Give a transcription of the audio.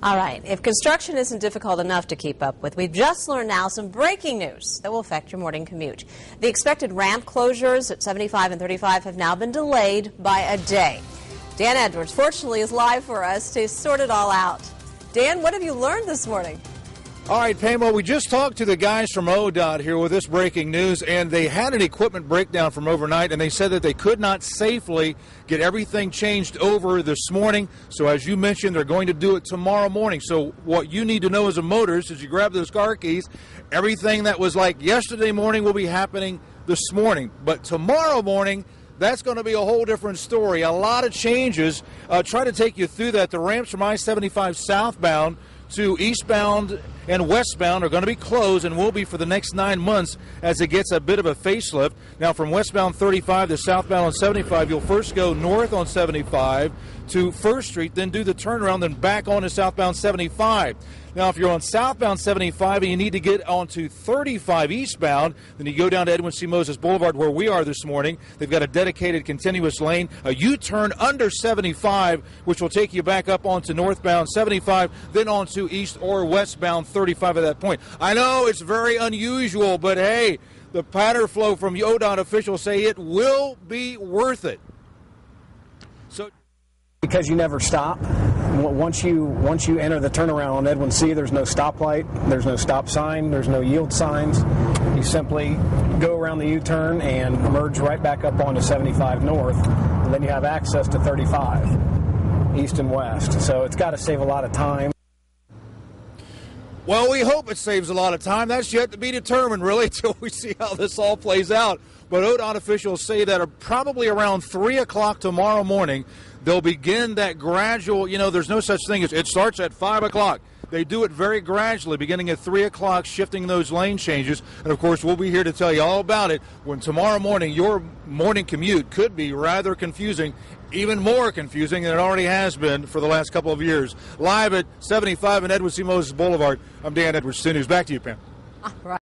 All right, if construction isn't difficult enough to keep up with, we've just learned now some breaking news that will affect your morning commute. The expected ramp closures at 75 and 35 have now been delayed by a day. Dan Edwards, fortunately, is live for us to sort it all out. Dan, what have you learned this morning? All right, Pam, well, we just talked to the guys from ODOT here with this breaking news, and they had an equipment breakdown from overnight, and they said that they could not safely get everything changed over this morning. So as you mentioned, they're going to do it tomorrow morning. So what you need to know as a motorist is you grab those car keys. Everything that was like yesterday morning will be happening this morning. But tomorrow morning, that's going to be a whole different story. A lot of changes. Try to take you through that. The ramps from I-75 southbound to eastbound and westbound are going to be closed and will be for the next 9 months as it gets a bit of a facelift. Now from westbound 35 to southbound on 75, you'll first go north on 75 to 1st Street, then do the turnaround, then back on to southbound 75. Now, if you're on southbound 75 and you need to get onto 35 eastbound, then you go down to Edwin C. Moses Boulevard where we are this morning. They've got a dedicated continuous lane, a U-turn under 75, which will take you back up onto northbound 75, then onto east or westbound 35 at that point. I know it's very unusual, but hey, the pattern flow from ODOT officials say it will be worth it. So, because you never stop. Once you enter the turnaround on Edwin C, there's no stoplight, there's no stop sign, there's no yield signs. You simply go around the U-turn and merge right back up onto 75 north, and then you have access to 35 east and west. So it's got to save a lot of time. Well, we hope it saves a lot of time. That's yet to be determined, really, until we see how this all plays out. But ODOT officials say that probably around 3 o'clock tomorrow morning, they'll begin that gradual, there's no such thing as it starts at 5 o'clock. They do it very gradually, beginning at 3 o'clock, shifting those lane changes. And, of course, we'll be here to tell you all about it when tomorrow morning your morning commute could be rather confusing, even more confusing than it already has been for the last couple of years. Live at 75 and Edwin C. Moses Boulevard, I'm Dan Edwards, 2 News. Back to you, Pam. All right.